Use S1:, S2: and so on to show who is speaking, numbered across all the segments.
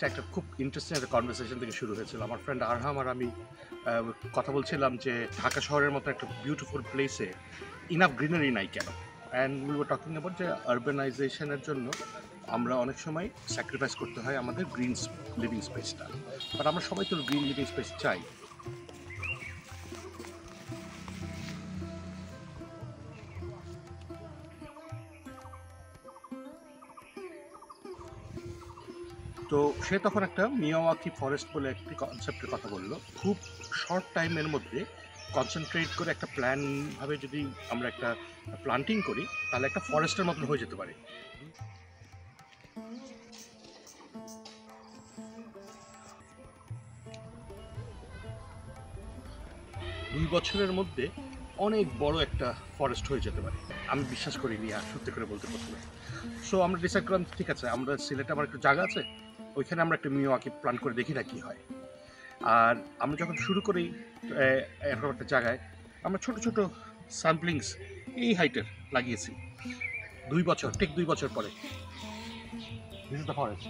S1: জিনিসটা একটা খুব ইন্টারেস্টিং একটা কনভারসেশন থেকে শুরু হয়েছিল। আমার ফ্রেন্ড আরহাম আর আমি কথা বলছিলাম যে ঢাকা শহরের মতো একটা বিউটিফুল প্লেসে ইনাফ গ্রিনারি নাই কেন। And we were talking about যে আরবানাইজেশনের জন্য আমরা অনেক সময় স্যাক্রিফাইস করতে হয় আমাদের গ্রিন লিভিং স্পেসটা, বাট আমরা সবাই তো গ্রিন লিভিং স্পেস চাই। তো সে তখন একটা মিয়াওয়াকি ফরেস্ট বলে একটি কনসেপ্টের কথা বললো। খুব শর্ট টাইমের মধ্যে কনসেন্ট্রেট করে একটা প্ল্যানভাবে যদি আমরা একটা প্লান্টিং করি তাহলে একটা ফরেস্টের মতন হয়ে যেতে পারে। 2 বছরের মধ্যে অনেক বড় একটা ফরেস্ট হয়ে যেতে পারে। আমি বিশ্বাস করিনি আর সত্যি করে বলতে প্রথমে। সো আমরা ডিসাইড করলাম ঠিক আছে, আমরা সিলেটে আমার একটু জায়গা আছে, ওইখানে আমরা একটা মিয়াওয়াকি প্ল্যান করে দেখি না কী হয়। আর আমরা যখন শুরু করি এরকম একটা জায়গায় আমরা ছোট ছোট স্যাম্পলিংস এই হাইটের লাগিয়েছি। 2 বছর, ঠিক 2 বছর পরে দিস ইজ দ্য ফরেস্ট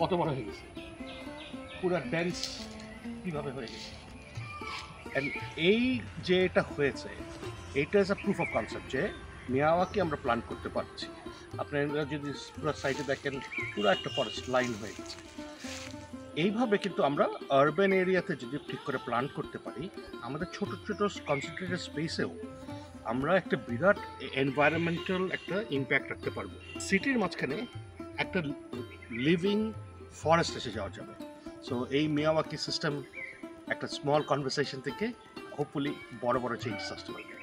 S1: কত বড় হয়ে গেছে, পুরো ডেন্স কীভাবে হয়ে গেছে। অ্যান্ড এই যে এটা হয়েছে, এইটা is a proof of concept যে মিয়াওয়াকি আমরা প্ল্যান করতে পারছি। আপনারা যদি পুরো সাইডে দেখেন পুরো একটা ফরেস্ট লাইন হয়ে গেছে। এইভাবে কিন্তু আমরা আরবান এরিয়াতে যদি ঠিক করে প্ল্যান করতে পারি, আমাদের ছোট ছোট কনসেন্ট্রেটেড স্পেসেও আমরা একটা বিরাট এনভায়রনমেন্টাল একটা ইম্প্যাক্ট রাখতে পারবো। সিটির মাঝখানে একটা লিভিং ফরেস্ট এসে যাওয়া যাবে। সো এই মিয়াওয়াকি সিস্টেম একটা স্মল কনভারসেশন থেকে হোপফুলি বড় বড় চেঞ্জ আসতে পারবে।